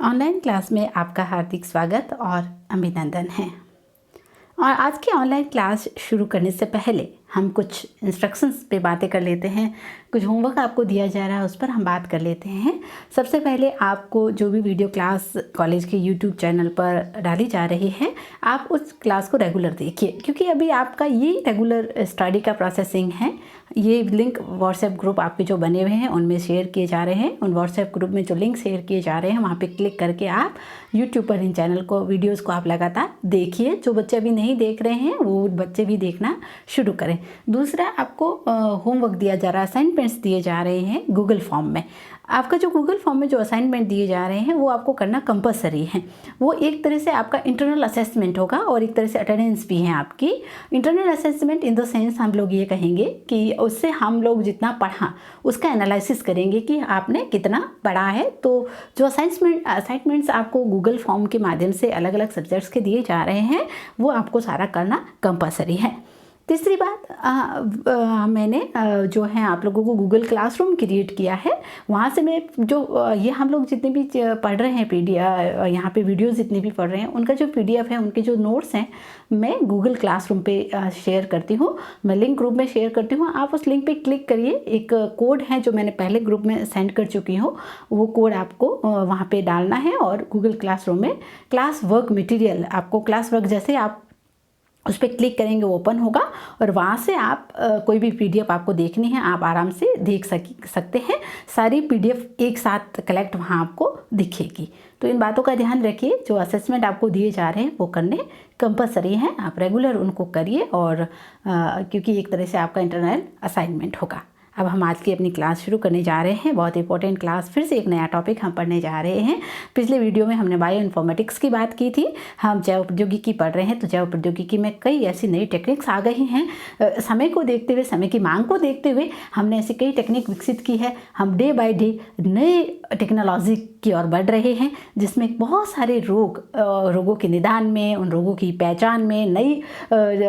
Online class में आपका हार्दिक स्वागत और अभिनंदन है। और आज की ऑनलाइन क्लास शुरू करने से पहले हम कुछ इंस्ट्रक्शंस पे बातें कर लेते हैं। कुछ होमवर्क आपको दिया जा रहा है, उस पर हम बात कर लेते हैं। सबसे पहले आपको जो भी वीडियो क्लास कॉलेज के यूट्यूब चैनल पर डाली जा रही है, आप उस क्लास को रेगुलर देखिए, क्योंकि अभी आपका ये रेगुलर स्टडी का प्रोसेसिंग है। ये लिंक व्हाट्सएप ग्रुप आपके जो बने हुए हैं उनमें शेयर किए जा रहे हैं। उन व्हाट्सएप ग्रुप में जो लिंक शेयर किए जा रहे हैं वहाँ पे क्लिक करके आप यूट्यूब पर इन चैनल को, वीडियोस को आप लगातार देखिए। जो बच्चे अभी नहीं देख रहे हैं वो बच्चे भी देखना शुरू करें। दूसरा, आपको होमवर्क दिया जा रहा है, असाइनमेंट्स दिए जा रहे हैं गूगल फॉर्म में। आपका जो गूगल फॉर्म में जो असाइनमेंट दिए जा रहे हैं वो आपको करना कंपलसरी है। वो एक तरह से आपका इंटरनल असेसमेंट होगा और एक तरह से अटेंडेंस भी है आपकी। Internal assessment in the sense हम लोग ये कहेंगे कि उससे हम लोग जितना पढ़ा उसका एनालिसिस करेंगे कि आपने कितना पढ़ा है। तो जो असाइनमेंट्स आपको गूगल फॉर्म के माध्यम से अलग अलग सब्जेक्ट्स के दिए जा रहे हैं वो आपको सारा करना कंपलसरी है। तीसरी बात, मैंने जो है आप लोगों को गूगल क्लासरूम क्रिएट किया है। वहाँ से मैं जो ये हम लोग जितने भी पढ़ रहे हैं यहाँ पे वीडियोस जितने भी पढ़ रहे हैं उनका जो PDF है, उनके जो नोट्स हैं, मैं गूगल क्लासरूम पे शेयर करती हूँ। मैं लिंक ग्रुप में शेयर करती हूँ। आप उस लिंक पे क्लिक करिए। एक कोड है जो मैंने पहले ग्रुप में सेंड कर चुकी हूँ, वो कोड आपको वहाँ पे डालना है और गूगल क्लासरूम में क्लास वर्क मटीरियल, आपको क्लास वर्क जैसे आप उस पर क्लिक करेंगे वो ओपन होगा और वहाँ से आप कोई भी PDF आपको देखनी है आप आराम से देख सकते हैं। सारी PDF एक साथ कलेक्ट वहाँ आपको दिखेगी। तो इन बातों का ध्यान रखिए। जो असेसमेंट आपको दिए जा रहे हैं वो करने कंपलसरी हैं, आप रेगुलर उनको करिए और क्योंकि एक तरह से आपका इंटरनल असाइनमेंट होगा। अब हम आज की अपनी क्लास शुरू करने जा रहे हैं। बहुत इंपॉर्टेंट क्लास, फिर से एक नया टॉपिक हम पढ़ने जा रहे हैं। पिछले वीडियो में हमने बायो इन्फॉर्मेटिक्स की बात की थी। हम जैव प्रौद्योगिकी पढ़ रहे हैं, तो जैव प्रौद्योगिकी में कई ऐसी नई टेक्निक्स आ गई हैं। समय को देखते हुए, समय की मांग को देखते हुए हमने ऐसी कई टेक्निक विकसित की है। हम डे बाय डे नए टेक्नोलॉजी की ओर बढ़ रहे हैं, जिसमें बहुत सारे रोगों के निदान में, उन रोगों की पहचान में, नई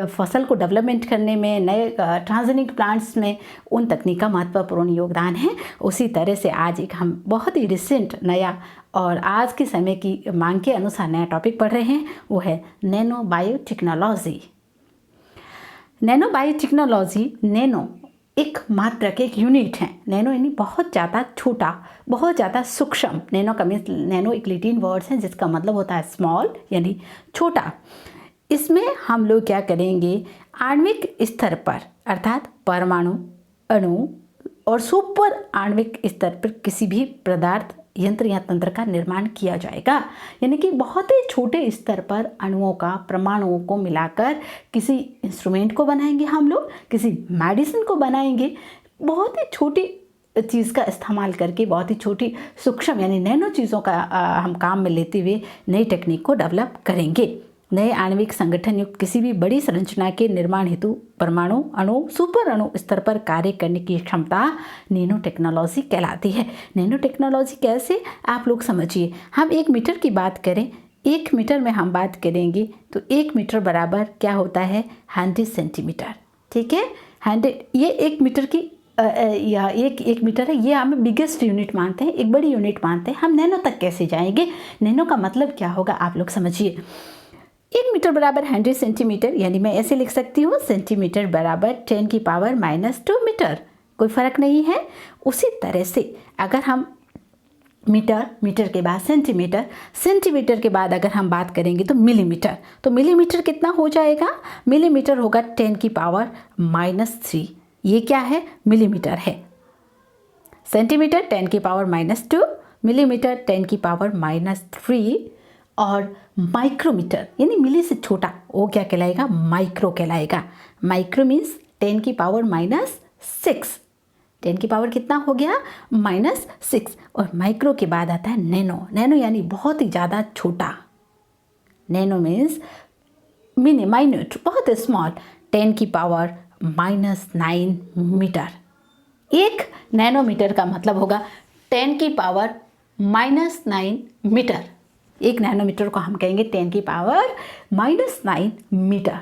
फसल को डेवलपमेंट करने में, नए ट्रांसजेनिक प्लांट्स में उन तकनीक का महत्वपूर्ण योगदान है। उसी तरह से आज एक हम बहुत ही रिसेंट नया और आज के समय की मांग के अनुसार नया टॉपिक पढ़ रहे हैं, वो है nano biotechnology. Nano biotechnology, nano एक मात्रा के एक यूनिट है। नैनो यानी बहुत ज़्यादा छोटा, बहुत ज़्यादा सूक्ष्म। नैनो का मीन्स, नैनो एक लैटिन वर्ड्स है जिसका मतलब होता है स्मॉल यानी छोटा। इसमें हम लोग क्या करेंगे, आणविक स्तर पर अर्थात परमाणु, अणु और सुपर आणविक स्तर पर किसी भी पदार्थ, यंत्र या तंत्र का निर्माण किया जाएगा। यानी कि बहुत ही छोटे स्तर पर अणुओं का, परमाणुओं को मिलाकर किसी इंस्ट्रूमेंट को बनाएंगे हम लोग, किसी मेडिसिन को बनाएंगे। बहुत ही छोटी चीज़ का इस्तेमाल करके, बहुत ही छोटी सूक्ष्म यानी नैनो चीज़ों का हम काम में लेते हुए नई टेक्निक को डेवलप करेंगे। नए आणविक संगठन युक्त किसी भी बड़ी संरचना के निर्माण हेतु परमाणु, अणु, सुपर अणु स्तर पर कार्य करने की क्षमता नैनो टेक्नोलॉजी कहलाती है। नैनो टेक्नोलॉजी कैसे, आप लोग समझिए। हम 1 मीटर की बात करें, 1 मीटर में हम बात करेंगे तो 1 मीटर बराबर क्या होता है, 100 सेंटीमीटर। ठीक है, 100, ये 1 मीटर की या एक मीटर है, ये हम बिगेस्ट यूनिट मानते हैं, एक बड़ी यूनिट मानते हैं। हम नैनो तक कैसे जाएंगे, नैनो का मतलब क्या होगा, आप लोग समझिए। 1 मीटर बराबर 100 सेंटीमीटर, यानी मैं ऐसे लिख सकती हूँ, सेंटीमीटर बराबर 10 की पावर -2 मीटर। कोई फर्क नहीं है। उसी तरह से अगर हम मीटर के बाद सेंटीमीटर के बाद अगर हम बात करेंगे तो मिलीमीटर, तो मिलीमीटर कितना हो जाएगा, मिलीमीटर होगा 10 की पावर -3। ये क्या है, मिलीमीटर है। सेंटीमीटर 10 की पावर -2, मिलीमीटर 10 की पावर -3 और माइक्रोमीटर यानी मिली से छोटा, वो क्या कहलाएगा, माइक्रो कहलाएगा। माइक्रो मीन्स 10 की पावर -6। 10 की पावर कितना हो गया, -6। और माइक्रो के बाद आता है नैनो। नैनो यानी बहुत ही ज़्यादा छोटा। नैनो मीन्स माइन्यूट, बहुत स्मॉल। 10 की पावर -9 मीटर। 1 नैनोमीटर का मतलब होगा 10 की पावर -9 मीटर। 1 नैनोमीटर को हम कहेंगे 10 की पावर -9 मीटर।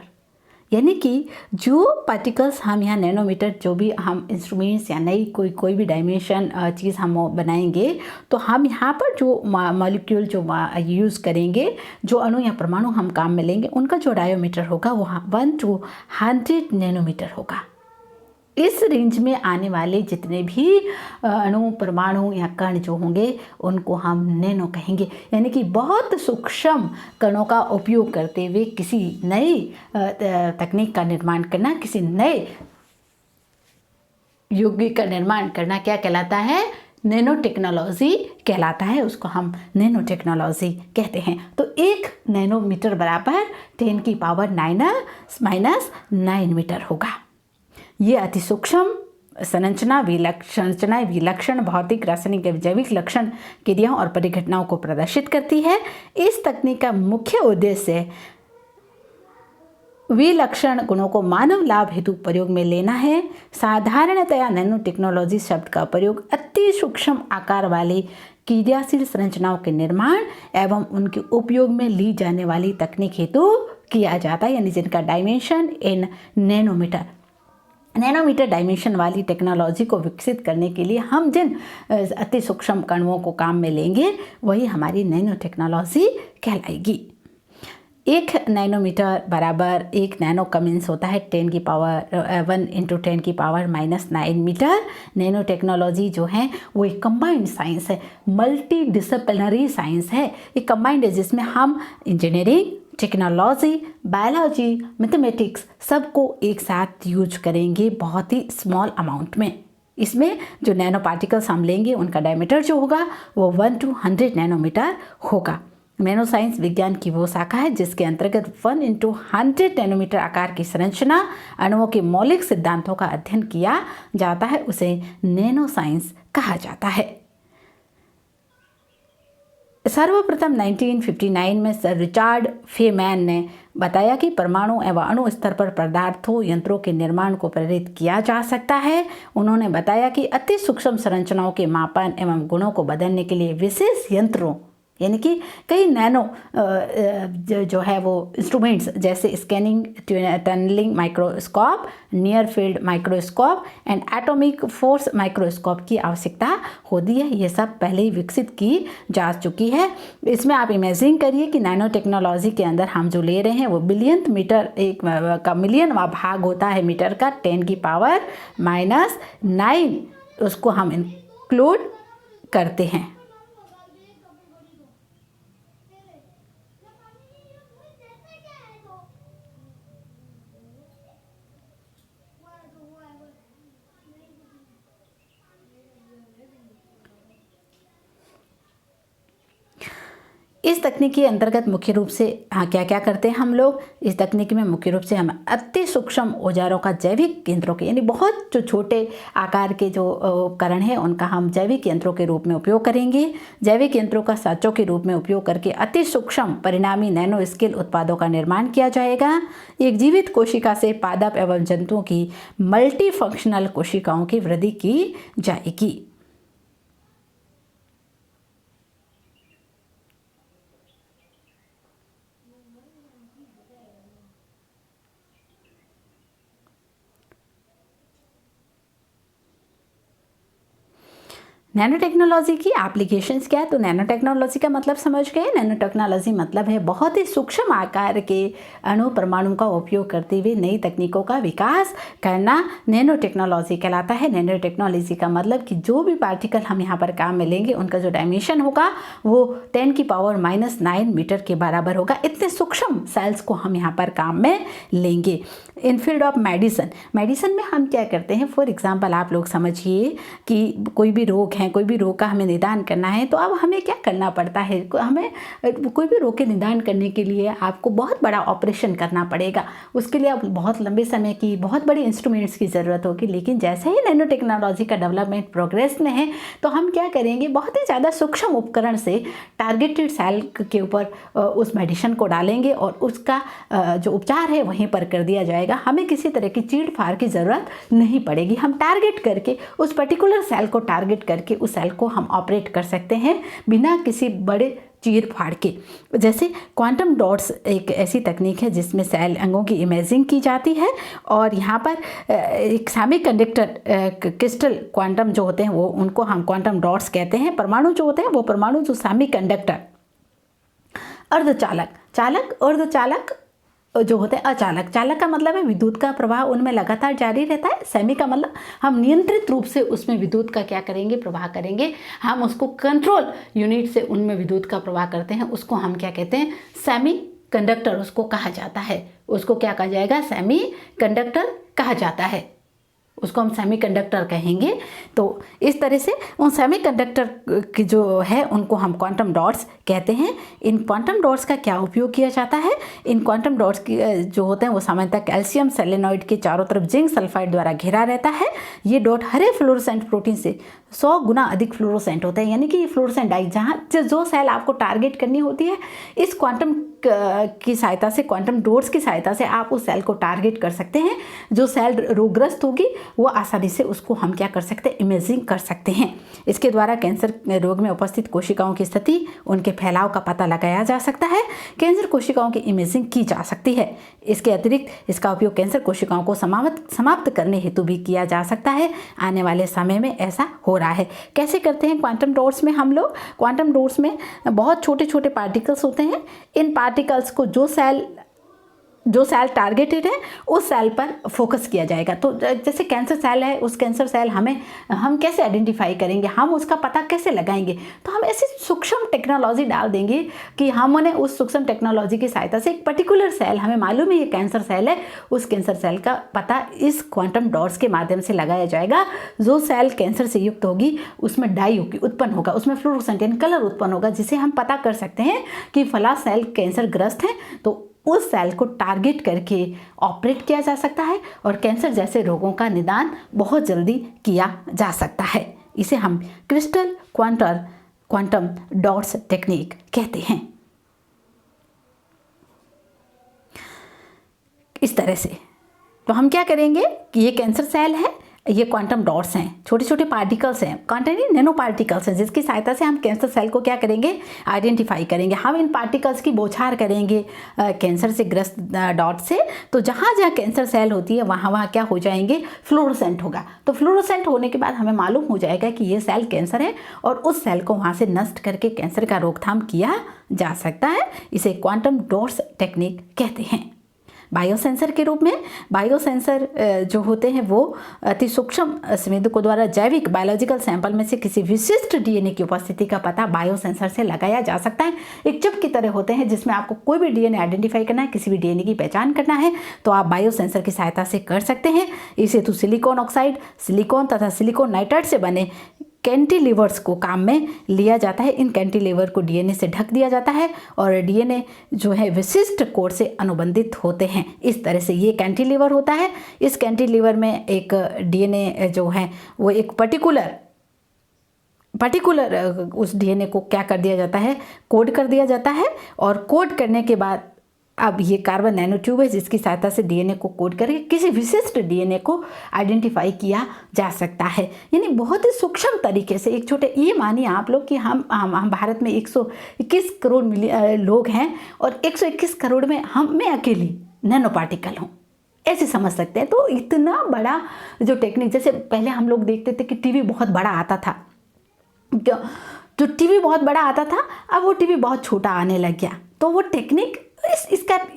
यानी कि जो पार्टिकल्स हम यहाँ नैनोमीटर, जो भी हम इंस्ट्रूमेंट्स या नई कोई भी डायमेंशन चीज़ हम बनाएंगे, तो हम यहाँ पर जो मॉलिक्यूल जो यूज़ करेंगे, जो अणु या परमाणु हम काम में लेंगे, उनका जो डायोमीटर होगा वो 1 to 100 नैनोमीटर होगा। इस रेंज में आने वाले जितने भी अणु, परमाणु या कण जो होंगे उनको हम नैनो कहेंगे। यानी कि बहुत सूक्ष्म कणों का उपयोग करते हुए किसी नई तकनीक का निर्माण करना, किसी नए युग का निर्माण करना क्या कहलाता है? नैनो टेक्नोलॉजी कहलाता है। उसको हम नैनो टेक्नोलॉजी कहते हैं। तो 1 नैनोमीटर बराबर 10 की पावर -9 मीटर होगा। ये अति सूक्ष्म संरचना विलक्षण भौतिक, रासायनिक, जैविक लक्षण, क्रियाओं और परिघटनाओं को प्रदर्शित करती है। इस तकनीक का मुख्य उद्देश्य विलक्षण गुणों को मानव लाभ हेतु प्रयोग में लेना है। साधारणतया नैनो टेक्नोलॉजी शब्द का प्रयोग अति सूक्ष्म आकार वाली क्रियाशील संरचनाओं के निर्माण एवं उनके उपयोग में ली जाने वाली तकनीक हेतु किया जाता है, यानी जिनका डायमेंशन इन नैनोमीटर डायमेंशन वाली टेक्नोलॉजी को विकसित करने के लिए हम जिन अति सूक्ष्म कणों को काम में लेंगे वही हमारी नैनो टेक्नोलॉजी कहलाएगी। 1 नैनोमीटर बराबर 1 नैनो का मीन्स होता है 1 × 10 की पावर -9 मीटर। नैनो टेक्नोलॉजी जो है वो एक कंबाइंड साइंस है, मल्टी डिसिप्लिनरी साइंस है। ये कंबाइंड है जिसमें हम इंजीनियरिंग, टेक्नोलॉजी, बायोलॉजी, मैथमेटिक्स सबको एक साथ यूज करेंगे बहुत ही स्मॉल अमाउंट में। इसमें जो नैनो पार्टिकल्स हम लेंगे उनका डायमीटर जो होगा वो 1 to 100 नैनोमीटर होगा। नैनो साइंस विज्ञान की वो शाखा है जिसके अंतर्गत 1 into 100 नैनोमीटर आकार की संरचना, अणुओं के मौलिक सिद्धांतों का अध्ययन किया जाता है, उसे नैनो साइंस कहा जाता है। सर्वप्रथम 1959 में सर रिचर्ड फेमैन ने बताया कि परमाणु एवं अणु स्तर पर पदार्थों, यंत्रों के निर्माण को प्रेरित किया जा सकता है। उन्होंने बताया कि अति सूक्ष्म संरचनाओं के मापन एवं गुणों को बदलने के लिए विशेष यंत्रों, यानी कि कई नैनो जो है वो इंस्ट्रूमेंट्स जैसे scanning, tunnelling microscope, near field microscope and atomic force microscope की आवश्यकता होती है। ये सब पहले ही विकसित की जा चुकी है। इसमें आप इमेजिन करिए कि नैनो टेक्नोलॉजी के अंदर हम जो ले रहे हैं वो बिलियनथ मीटर, एक का मिलियनवा भाग होता है मीटर का, 10 की पावर -9 उसको हम इंक्लूड करते हैं। इस तकनीक के अंतर्गत मुख्य रूप से क्या क्या करते हैं हम लोग? इस तकनीक में मुख्य रूप से हम अति सूक्ष्म औजारों का जैविक यंत्रों के, यानी बहुत जो छोटे आकार के जो उपकरण हैं उनका हम जैविक यंत्रों के रूप में उपयोग करेंगे। जैविक यंत्रों का साँचों के रूप में उपयोग करके अति सूक्ष्म परिणामी नैनो स्केल उत्पादों का निर्माण किया जाएगा। एक जीवित कोशिका से पादप एवं जंतुओं की मल्टी फंक्शनल कोशिकाओं की वृद्धि की जाएगी। नैनो टेक्नोलॉजी की एप्लीकेशंस क्या है? तो नैनो टेक्नोलॉजी का मतलब समझ गए। नैनो टेक्नोलॉजी मतलब है बहुत ही सूक्ष्म आकार के अणु परमाणु का उपयोग करते हुए नई तकनीकों का विकास करना नैनो टेक्नोलॉजी कहलाता है। नैनो टेक्नोलॉजी का मतलब कि जो भी पार्टिकल हम यहाँ पर काम में लेंगे उनका जो डायमेंशन होगा वो 10 की पावर -9 मीटर के बराबर होगा। इतने सूक्ष्म सेल्स को हम यहाँ पर काम में लेंगे। इन फील्ड ऑफ मेडिसिन में हम क्या करते हैं? फॉर एग्जाम्पल आप लोग समझिए कि कोई भी रोग है, कोई भी रोग का हमें निदान करना है, तो अब हमें क्या करना पड़ता है? हमें कोई भी रोग के निदान करने के लिए आपको बहुत बड़ा ऑपरेशन करना पड़ेगा। उसके लिए अब बहुत लंबे समय की, बहुत बड़ी इंस्ट्रूमेंट्स की ज़रूरत होगी। लेकिन जैसे ही नैनो टेक्नोलॉजी का डेवलपमेंट प्रोग्रेस में है तो हम क्या करेंगे? बहुत ही ज़्यादा सूक्ष्म उपकरण से टारगेटेड सेल के ऊपर उस मेडिसिन को डालेंगे और उसका जो उपचार है वहीं पर कर दिया जाएगा। हमें किसी तरह की चीड़ फाड़ की ज़रूरत नहीं पड़ेगी। हम टारगेट करके उस पर्टिकुलर सेल को टारगेट करके करके उस सेल को हम ऑपरेट कर सकते हैं बिना किसी बड़े चीर फाड़ के। जैसे क्वांटम डॉट्स एक ऐसी तकनीक है जिसमें सेल अंगों की इमेजिंग की जाती है और यहाँ पर एक सेमीकंडक्टर क्रिस्टल क्वांटम जो होते हैं वो उनको हम क्वांटम डॉट्स कहते हैं। परमाणु जो होते हैं वो परमाणु जो सेमीकंडक्टर अर्धचालक चालक अर्धचालक जो होते हैं अचालक। चालक का मतलब है विद्युत का प्रवाह उनमें लगातार जारी रहता है। सेमी का मतलब हम नियंत्रित रूप से उसमें विद्युत का क्या करेंगे, प्रवाह करेंगे। हम उसको कंट्रोल यूनिट से उनमें विद्युत का प्रवाह करते हैं, उसको हम क्या कहते हैं, सेमी कंडक्टर उसको कहा जाता है। उसको क्या कहा जाएगा, सेमी कंडक्टर कहा जाता है, उसको हम सेमीकंडक्टर कहेंगे। तो इस तरह से उन सेमीकंडक्टर की जो है उनको हम क्वांटम डॉट्स कहते हैं। इन क्वांटम डॉट्स का क्या उपयोग किया जाता है, इन क्वांटम डॉट्स की जो होते हैं वो सामान्यतः कैल्शियम सेलेनॉइड के चारों तरफ जिंक सल्फाइड द्वारा घिरा रहता है। ये डॉट हरे फ्लोरोसेंट प्रोटीन से 100 गुना अधिक फ्लोरोसेंट होता है, यानी कि ये फ्लोरोसेंट डाई जहाँ जो सेल आपको टारगेट करनी होती है, इस क्वांटम की सहायता से, क्वांटम डॉट्स की सहायता से आप उस सेल को टारगेट कर सकते हैं। जो सेल रोगग्रस्त होगी वो आसानी से उसको हम क्या कर सकते हैं, इमेजिंग कर सकते हैं। इसके द्वारा कैंसर रोग में उपस्थित कोशिकाओं की स्थिति, उनके फैलाव का पता लगाया जा सकता है। कैंसर कोशिकाओं की इमेजिंग की जा सकती है। इसके अतिरिक्त इसका उपयोग कैंसर कोशिकाओं को समाप्त करने हेतु भी किया जा सकता है। आने वाले समय में ऐसा हो रहा है। कैसे करते हैं क्वांटम डॉट्स में हम लोग, क्वांटम डॉट्स में बहुत छोटे छोटे पार्टिकल्स होते हैं। इन पार्टिकल्स को जो सेल टारगेटेड है उस सेल पर फोकस किया जाएगा। तो जैसे कैंसर सेल है, उस कैंसर सेल हम कैसे आइडेंटिफाई करेंगे, हम उसका पता कैसे लगाएंगे, तो हम ऐसी सूक्ष्म टेक्नोलॉजी डाल देंगे कि हमने उस सूक्ष्म टेक्नोलॉजी की सहायता से एक पर्टिकुलर सेल, हमें मालूम है ये कैंसर सेल है, उस कैंसर सेल का पता इस क्वांटम डॉट्स के माध्यम से लगाया जाएगा। जो सेल कैंसर से युक्त होगी उसमें डाई उत्पन्न होगा, उसमें फ्लोरोसेंट यानी कलर उत्पन्न होगा, जिसे हम पता कर सकते हैं कि फला सेल कैंसर ग्रस्त है। तो उस सेल को टारगेट करके ऑपरेट किया जा सकता है और कैंसर जैसे रोगों का निदान बहुत जल्दी किया जा सकता है। इसे हम क्रिस्टल क्वांटम डॉट्स टेक्निक कहते हैं। इस तरह से तो हम क्या करेंगे कि ये कैंसर सेल है, ये क्वांटम डॉट्स हैं, छोटे छोटे पार्टिकल्स हैं, क्वांटम नैनो पार्टिकल्स हैं, जिसकी सहायता से हम कैंसर सेल को क्या करेंगे, आइडेंटिफाई करेंगे। हम इन पार्टिकल्स की बौछार करेंगे कैंसर से ग्रस्त डॉट से। तो जहाँ जहाँ कैंसर सेल होती है वहाँ क्या हो जाएंगे, फ्लोरोसेंट होगा। तो फ्लोरोसेंट होने के बाद हमें मालूम हो जाएगा कि ये सेल कैंसर है और उस सेल को वहाँ से नष्ट करके कैंसर का रोकथाम किया जा सकता है। इसे क्वांटम डॉट्स टेक्निक कहते हैं। बायोसेंसर के रूप में, बायोसेंसर जो होते हैं वो अति सूक्ष्म संवेदकों द्वारा जैविक बायोलॉजिकल सैंपल में से किसी विशिष्ट डीएनए की उपस्थिति का पता बायोसेंसर से लगाया जा सकता है। एक चिप की तरह होते हैं जिसमें आपको कोई भी डीएनए आइडेंटिफाई करना है, किसी भी डीएनए की पहचान करना है तो आप बायोसेंसर की सहायता से कर सकते हैं। इसे तो सिलिकॉन ऑक्साइड, सिलिकॉन तथा सिलिकॉन नाइट्राइड से बने कैंटिलीवर्स को काम में लिया जाता है। इन कैंटिलीवर को डीएनए से ढक दिया जाता है और डीएनए जो है विशिष्ट कोड से अनुबंधित होते हैं। इस तरह से ये कैंटिलीवर होता है। इस कैंटिलीवर में एक डीएनए जो है वो एक पर्टिकुलर उस डीएनए को क्या कर दिया जाता है, कोड कर दिया जाता है। और कोड करने के बाद अब ये कार्बन नैनो ट्यूब है जिसकी सहायता से डीएनए को कोड करके किसी विशिष्ट डीएनए को आइडेंटिफाई किया जा सकता है। यानी बहुत ही सूक्ष्म तरीके से एक छोटे, ये मानिए आप लोग कि हम भारत में 121 करोड़ लोग हैं और 121 करोड़ में मैं अकेली नैनो पार्टिकल हूँ, ऐसे समझ सकते हैं। तो इतना बड़ा जो टेक्निक, जैसे पहले हम लोग देखते थे कि टीवी बहुत बड़ा आता था, जो टीवी बहुत बड़ा आता था अब वो टीवी बहुत छोटा आने लग गया। तो वो टेक्निक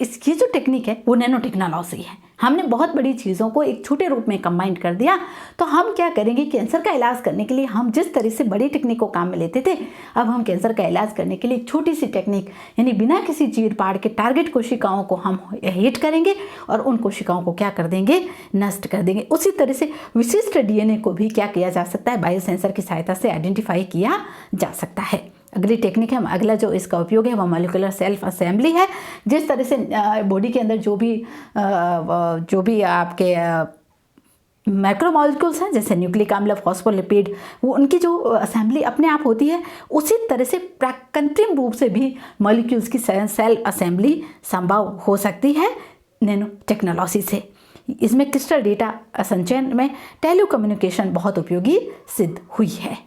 इसकी जो टेक्निक है वो नैनो टेक्नोलॉजी है। हमने बहुत बड़ी चीज़ों को एक छोटे रूप में कंबाइन कर दिया। तो हम क्या करेंगे, कैंसर का इलाज करने के लिए हम जिस तरह से बड़ी टेक्निक को काम में लेते थे, अब हम कैंसर का इलाज करने के लिए एक छोटी सी टेक्निक यानी बिना किसी चीर पाड़ के टारगेट कोशिकाओं को हम हिट करेंगे और उन कोशिकाओं को क्या कर देंगे, नष्ट कर देंगे। उसी तरह से विशिष्ट डीएनए को भी क्या किया जा सकता है, बायोसेंसर की सहायता से आइडेंटिफाई किया जा सकता है। अगली टेक्निक है, अगला जो इसका उपयोग है वह मॉलिक्यूलर सेल्फ असेंबली है। जिस तरह से बॉडी के अंदर जो भी आपके मैक्रोमॉलिक्यूल्स हैं, जैसे न्यूक्लिक अम्ल, फॉस्फोलिपिड, वो उनकी जो असेंबली अपने आप होती है, उसी तरह से कृत्रिम रूप से भी मॉलिक्यूल्स की सेल असेंबली संभव हो सकती है नैनो टेक्नोलॉजी से। इसमें क्रिस्टल डेटा संचयन में टेलीकम्युनिकेशन बहुत उपयोगी सिद्ध हुई है।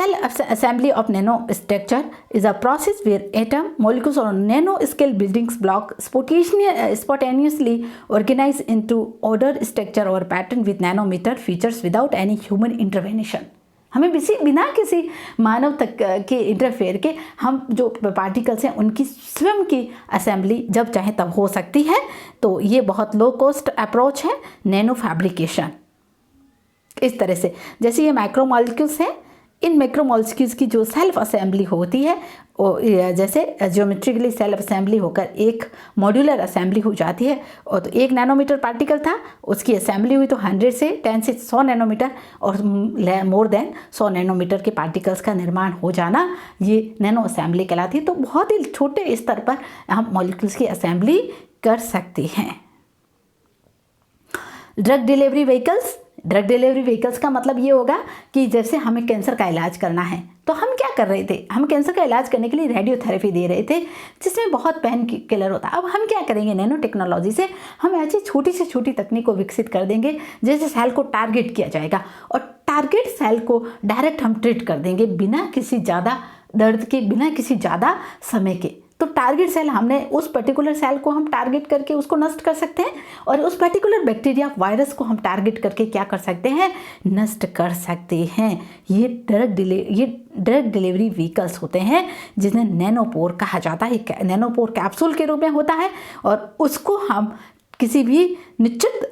cell assembly of nanostructure is a process where atom, molecules or nanoscale building blocks spontaneously organize into order, structure or pattern with nanometer features without any human intervention. हमें बिना किसी मानव तक के इंटरफेयर के हम जो पार्टिकल्स हैं उनकी स्वयं की असेंबली जब चाहे तब हो सकती है। तो ये बहुत लो कॉस्ट अप्रोच है नैनो फैब्रिकेशन। इस तरह से जैसे ये माइक्रोमॉलिक्यूल्स हैं, इन माइक्रोमॉलिक्यूल्स की जो सेल्फ असेंबली होती है वो जैसे ज्योमेट्रिकली सेल्फ असेंबली होकर एक मॉड्यूलर असेंबली हो जाती है। और तो 1 नैनोमीटर पार्टिकल था, उसकी असेंबली हुई तो 10 से 100 नैनोमीटर और मोर देन 100 नैनोमीटर के पार्टिकल्स का निर्माण हो जाना, ये नैनो असेंबली कहलाती है। तो बहुत ही छोटे स्तर पर हम मॉलिक्यूल्स की असेंबली कर सकते हैं। ड्रग डिलीवरी व्हीकल्स का मतलब ये होगा कि जैसे हमें कैंसर का इलाज करना है तो हम क्या कर रहे थे, हम कैंसर का इलाज करने के लिए रेडियोथेरेपी दे रहे थे जिसमें बहुत पेन किलर होता है। अब हम क्या करेंगे, नैनो टेक्नोलॉजी से हम ऐसी छोटी से छोटी तकनीक को विकसित कर देंगे जैसे सेल को टारगेट किया जाएगा और टारगेट सेल को डायरेक्ट हम ट्रीट कर देंगे बिना किसी ज़्यादा दर्द के, बिना किसी ज़्यादा समय के। तो टारगेट सेल, हमने उस पर्टिकुलर सेल को हम टारगेट करके उसको नष्ट कर सकते हैं और उस पर्टिकुलर बैक्टीरिया वायरस को हम टारगेट करके क्या कर सकते हैं, नष्ट कर सकते हैं। ये ड्रग डिलीवरी व्हीकल्स होते हैं जिन्हें नैनोपोर कहा जाता है। नैनोपोर कैप्सूल के रूप में होता है और उसको हम किसी भी निश्चित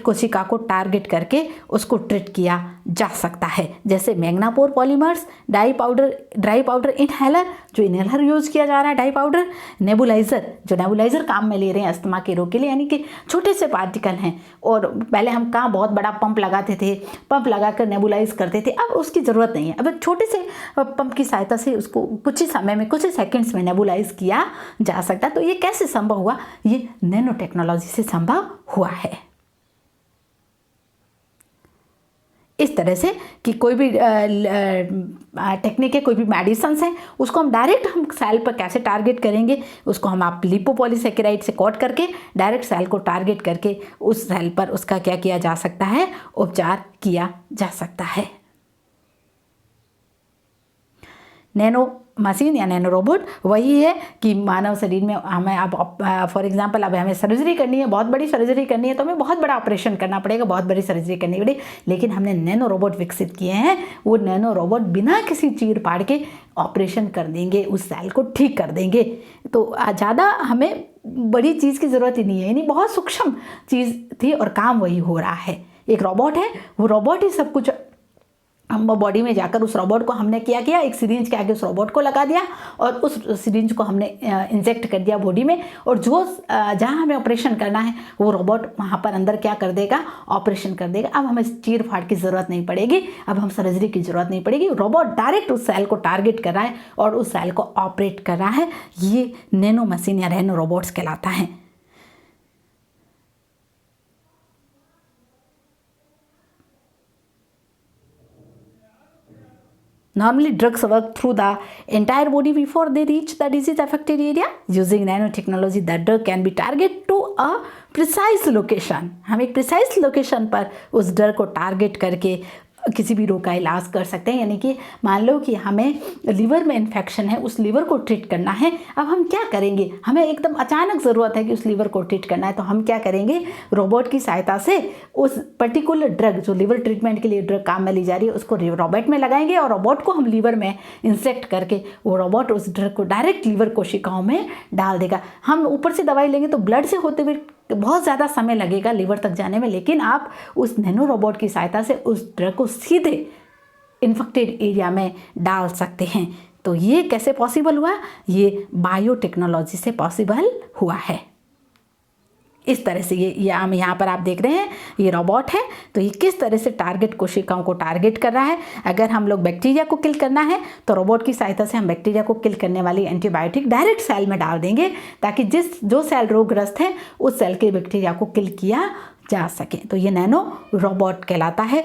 कोशिका को टारगेट करके उसको ट्रीट किया जा सकता है। जैसे मैग्नापोर पॉलीमर्स, ड्राई पाउडर इनहेलर, जो इनहेलर यूज़ किया जा रहा है, ड्राई पाउडर, नेबुलाइजर काम में ले रहे हैं अस्थमा के रोग के लिए, यानी कि छोटे से पार्टिकल हैं। और पहले हम कहाँ बहुत बड़ा पंप लगाते थे, पंप लगाकर नेबुलाइज करते थे, अब उसकी ज़रूरत नहीं है। अब छोटे से पंप की सहायता से उसको कुछ ही समय में, कुछ ही सेकेंड्स में नेबुलाइज किया जा सकता है। तो ये कैसे संभव हुआ, ये नैनो टेक्नोलॉजी से संभव हुआ है। इस तरह से कि कोई भी टेक्निक है, कोई भी मेडिसिन्स हैं, उसको हम सेल पर कैसे टारगेट करेंगे, उसको हम आप लिपोपॉलीसेकेराइड से कोट करके डायरेक्ट सेल को टारगेट करके उस सेल पर उसका क्या किया जा सकता है, उपचार किया जा सकता है। नैनो मशीन या नैनो रोबोट वही है कि मानव शरीर में हमें अब फॉर एग्जांपल अब हमें सर्जरी करनी है, बहुत बड़ी सर्जरी करनी है तो हमें बहुत बड़ा ऑपरेशन करना पड़ेगा, बहुत बड़ी सर्जरी करनी पड़ेगी, लेकिन हमने नैनो रोबोट विकसित किए हैं। वो नैनो रोबोट बिना किसी चीर फाड़ के ऑपरेशन कर देंगे, उस सेल को ठीक कर देंगे। तो ज़्यादा हमें बड़ी चीज़ की ज़रूरत ही नहीं है, यानी बहुत सूक्ष्म चीज़ थी और काम वही हो रहा है। एक रोबोट है, वो रोबोट ही सब कुछ हम बॉडी में जाकर उस रोबोट को हमने क्या किया, एक सिरिंज के आगे उस रोबोट को लगा दिया और उस सिरिंज को हमने इंजेक्ट कर दिया बॉडी में, और जो जहाँ हमें ऑपरेशन करना है वो रोबोट वहाँ पर अंदर क्या कर देगा, ऑपरेशन कर देगा। अब हमें चीर फाड़ की ज़रूरत नहीं पड़ेगी, अब हम सर्जरी की ज़रूरत नहीं पड़ेगी। रोबोट डायरेक्ट उस सेल को टारगेट कर रहा है और उस सेल को ऑपरेट कर रहा है। ये नैनो मशीन या नैनो रोबोट्स कहलाता है। Normally, drugs work through the entire body before they reach the disease-affected area. Using nanotechnology, the drug can be targeted to a precise location. हम एक precise location पर उस drug को target करके किसी भी रोग का इलाज कर सकते हैं। यानी कि मान लो कि हमें लीवर में इन्फेक्शन है, उस लीवर को ट्रीट करना है। अब हम क्या करेंगे, हमें एकदम अचानक ज़रूरत है कि उस लीवर को ट्रीट करना है, तो हम क्या करेंगे, रोबोट की सहायता से उस पर्टिकुलर ड्रग, जो लीवर ट्रीटमेंट के लिए ड्रग काम में ली जा रही है, उसको रोबोट में लगाएंगे और रोबोट को हम लीवर में इंसेक्ट करके वो रोबोट उस ड्रग को डायरेक्ट लीवर कोशिकाओं में डाल देगा। हम ऊपर से दवाई लेंगे तो ब्लड से होते हुए बहुत ज़्यादा समय लगेगा लीवर तक जाने में, लेकिन आप उस नैनो रोबोट की सहायता से उस ड्रग को सीधे इन्फेक्टेड एरिया में डाल सकते हैं। तो ये कैसे पॉसिबल हुआ, ये बायोटेक्नोलॉजी से पॉसिबल हुआ है। इस तरह से ये हम यहाँ पर आप देख रहे हैं, ये रोबोट है, तो ये किस तरह से टारगेट कोशिकाओं को टारगेट कर रहा है। अगर हम लोग बैक्टीरिया को किल करना है तो रोबोट की सहायता से हम बैक्टीरिया को किल करने वाली एंटीबायोटिक डायरेक्ट सेल में डाल देंगे, ताकि जो सेल रोगग्रस्त है उस सेल के बैक्टीरिया को किल किया जा सके। तो ये नैनो रोबोट कहलाता है।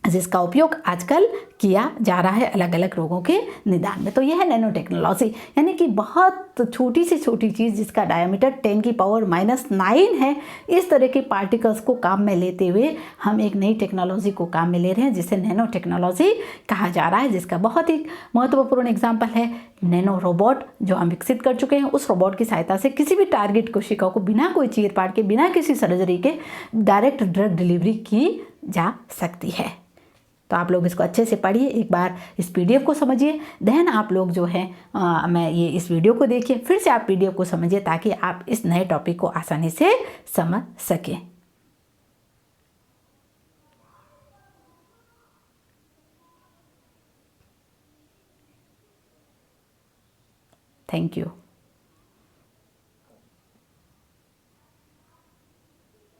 जिसका उपयोग आजकल किया जा रहा है अलग अलग रोगों के निदान में। तो यह है नैनो टेक्नोलॉजी, यानी कि बहुत छोटी से छोटी चीज़ जिसका डायमीटर 10⁻⁹ है, इस तरह के पार्टिकल्स को काम में लेते हुए हम एक नई टेक्नोलॉजी को काम में ले रहे हैं जिसे नैनो टेक्नोलॉजी कहा जा रहा है। जिसका बहुत ही महत्वपूर्ण एग्जाम्पल है नैनो रोबोट जो हम विकसित कर चुके हैं। उस रोबोट की सहायता से किसी भी टारगेट कोशिका को बिना कोई चीर फाड़ के, बिना किसी सर्जरी के डायरेक्ट ड्रग डिलीवरी की जा सकती है। तो आप लोग इसको अच्छे से पढ़िए, एक बार इस पीडीएफ को समझिए, देन आप लोग जो है मैं ये इस वीडियो को देखिए, फिर से आप पीडीएफ को समझिए ताकि आप इस नए टॉपिक को आसानी से समझ सकें। Thank you.